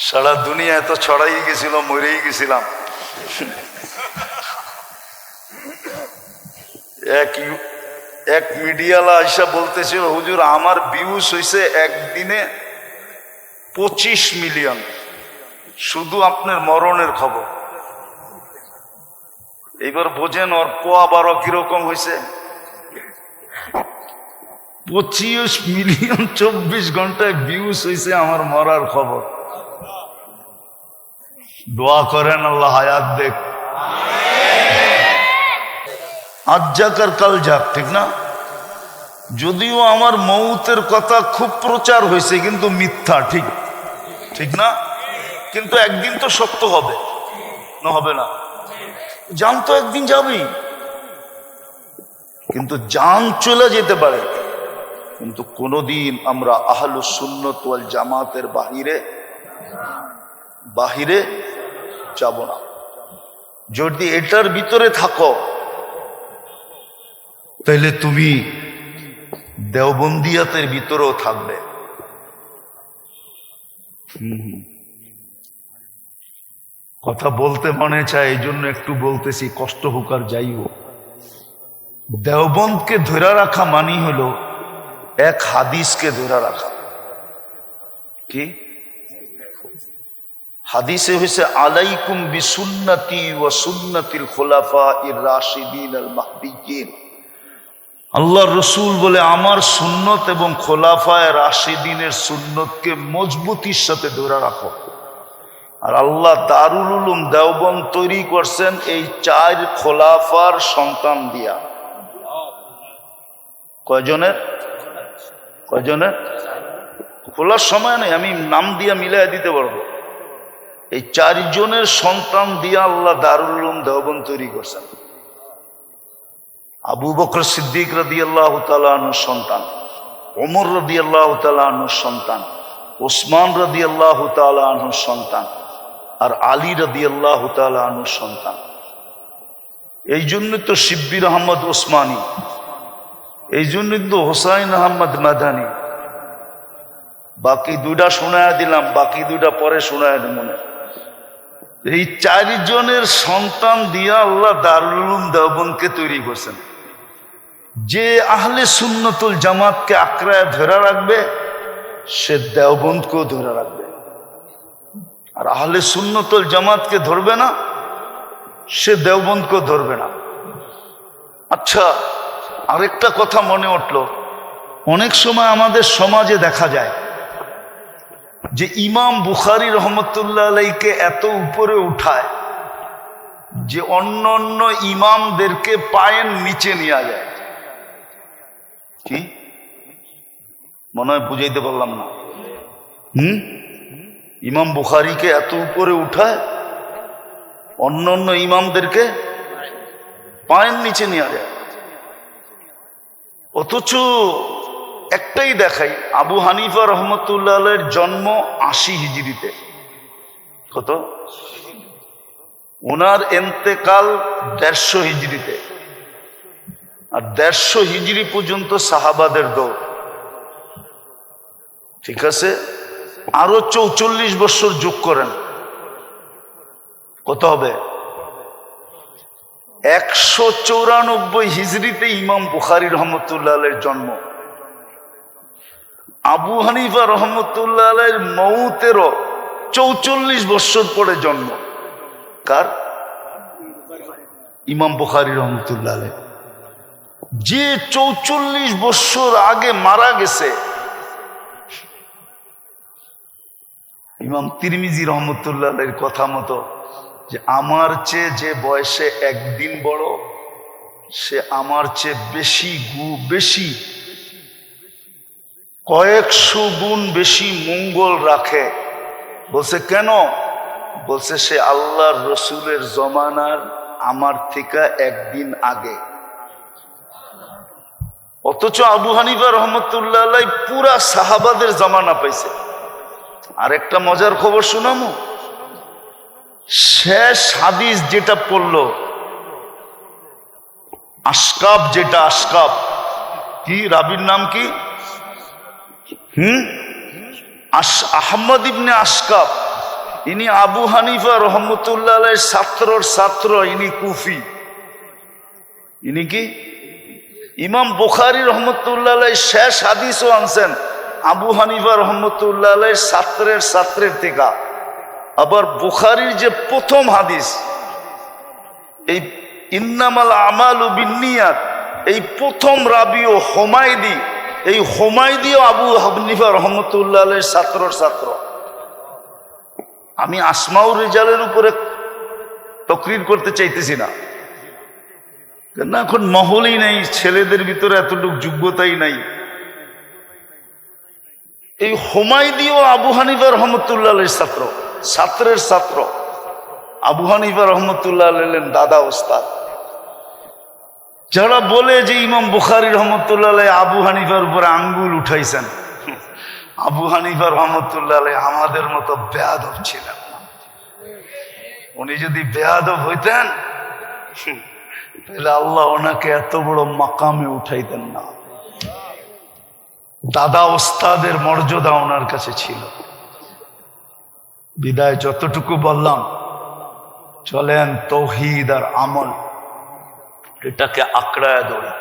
সারা দুনিয়া এত ছড়াই গেছিল, মরেই গেছিলাম। এক মিডিয়ালা আইসা বলতেছিল, হুজুর আমার ভিউজ হয়েছে একদিনে 25 মিলিয়ন, শুধু আপনার মরণের খবর। এইবার বোঝেন ওর পোয়া 12 কিরকম হয়েছে। 25 মিলিয়ন 24 ঘন্টায় ভিউজ হয়েছে আমার মরার খবর। দোয়া করেন আল্লাহ হায়াত দেখ, আজ যাক আর কাল যাক, ঠিক না? যদিও আমার মৌতের কথা খুব প্রচার হয়েছে, কিন্তু মিথ্যা, ঠিক ঠিক না? কিন্তু একদিন তো সত্য হবে, না হবে না? জান তো একদিন যাবেই, কিন্তু জান চলে যেতে পারে, কিন্তু কোনদিন আমরা আহলুস সুন্নাত ওয়াল জামাতের বাহিরে যাব না। যদি এটার ভিতরে থাকো তাহলে তুমি দেওবন্দিয়াতের ভিতরেও থাকবে। কথা বলতে মনে চায়, এই জন্য একটু বলতেছি, কষ্ট হোক আর যাই হোক। দেওবন্দকে ধরে রাখা মানি হলো এক হাদিসকে ধরে রাখা। কি হাদিসে হয়েছে, আলাইকুম বিসুন্নতি ওয়া সুন্নাতিল খুলাফাইর রাশিদিন আল মাহদিয়িন। আল্লাহর রাসূল বলে, আমার সুন্নত এবং খোলাফায়ে রাশিদিনের সুন্নতকে মজবুতির সাথে ধরে রাখো। আর আল্লাহ দারুল উলুম দেওবন্দ তৈরি করছেন এই 4 খোলাফার সন্তান দিয়া। কয়জনের খোলার সময় নেই, আমি নাম দিয়া মিলাই দিতে পারবো। এই 4 জনের সন্তান দিয়া আল্লাহ দারুল উলুম দেওবন্দ তৈরি করছেন। আবু বকর সিদ্দিক রাদিয়াল্লাহু তাআলা আনহুর সন্তান, ওমর রাদিয়াল্লাহু তাআলা আনহুর সন্তান, ওসমান রাদিয়াল্লাহু তাআলা আনহুর সন্তান, আর আলী রাদিয়াল্লাহু তাআলা আনহুর সন্তান। এই জন্য তো শিব্বির আহমদ ওসমানী, এই জন্য তো হোসাইন আহমদ মাদানী। বাকি 2টা শোনায়া দিলাম, বাকি 2টা পরে শোনায়া দিব মনে। এই 4 জনের সন্তান দিয়া আল্লাহ দারুল উলুম দেওবন্দকে তৈরি করছেন। যে আহলে সুন্নতুল জামাতকে আঁকড়ায় ধরে রাখবে, সে দেওবন্দকেও ধরে রাখবে। আর আহলে সুন্নতুল জামাতকে ধরবে না, সে দেওবন্দকেও ধরবে না। আচ্ছা, আরেকটা কথা মনে উঠল, অনেক সময় আমাদের সমাজে দেখা যায় যে ইমাম বুখারী রহমতুল্লাহ আলাইকে এত উপরে উঠায় যে অন্য অন্য ইমামদেরকে পায়ের নিচে নিয়ে যায়। কি মনে হয় বুঝাইতে পারলাম না? ইমাম বুখারীকে এত উপরে উঠায়, অন্য অন্য ইমামদেরকে পায়ের নিচে নিয়ে যায়। অথচ একটাই দেখাই, আবু হানিফা রহমতুল্লাহ আলাইহির জন্ম 80 হিজরিতে। কত? ওনার ইন্তেকাল 150 হিজরিতে। আর 150 হিজরি পর্যন্ত সাহাবাদের দৌড়, ঠিক আছে? আরো 44 বছর যোগ করেন, কত হবে? 194 হিজরিতে ইমাম বুখারী রহমতুল্লাহ আলাইহির জন্ম। আবু হানিফা রহমতুল্লাহ আলাইহির মৌতেরও 44 বছর পরে জন্ম। কার? ইমাম বুখারী রহমতুল্লাহ আলাইহি। যে 44 বছর আগে মারা গেছে, ইমাম তিরমিজি রহমতুল্লাহ আলাইহির কথা মতো, যে আমার চেয়ে যে বয়সে একদিন বড়, সে আমার চেয়ে বেশি কয়েকশো গুণ বেশি মঙ্গল রাখে। বলছে কেন? বলছে সে আল্লাহর রসুলের জমানার আমার থেকে একদিন আগে। অথচ আবু হানিফা রহমতুল্লাহ আলাইহি পুরা সাহাবাদের জামানা পাইছে। আর একটা মজার খবর শোনামু, শেষ হাদিস যেটা পড়লো আশকাব, যেটা আশকাব কি রাবির নাম কি? আহমদ ইবনে আশকাব ইনি আবু হানিফা রহমতুল্লাহ আলাইহির ছাত্রর ছাত্র, ইনি কুফি। ইনি কি? ইমাম বুখারী রহমতুল্লাহ আলাইহির শেষ হাদিসও আনছেন আবু হানিফা রহমতুল্লাহ আলাইহির ছাত্রের ছাত্রের থেকে। আবার বুখারীর যে প্রথম হাদিস, এই ইন্নামাল আমালু বিন্নিয়াত, এই প্রথম রাবিও হুমায়দি, এই হুমায়দিও আবু হানিফা রহমতুল্লাহ আলাইহির ছাত্রর ছাত্র। আমি আসমাউর রিজালের উপরে তকরির করতে চাইতেছি না, কেন এখন মহলই নেই, ছেলেদের ভিতরে এতটুকু যোগ্যতাই নাই। এই হুমায়দিও আবু হানিফা রহমতুল্লাহ আলাইহির ছাত্র, ছাত্রের ছাত্র। আবু হানিফা রহমতুল্লাহ আলাইহির দাদা ওস্তাদ। যারা বলে যে ইমাম বুখারী রহমতুল্লাহ আলাইহি আবু হানিফার উপরে আঙ্গুল উঠাইছেন, আবু হানিফা রহমতুল্লাহ আলাইহি আমাদের মতো বেয়াদব ছিলেন না। উনি যদি বেয়াদব হইতেন তাহলে আল্লাহ ওনাকে এত বড় মাকামে উঠাইতেন না। দাদা ওস্তাদের মর্যাদা ওনার কাছে ছিল। বিদায় যতটুকু বললাম, চলেন তৌহিদ আর আমল এটাকে আঁকড়ায় ধরি।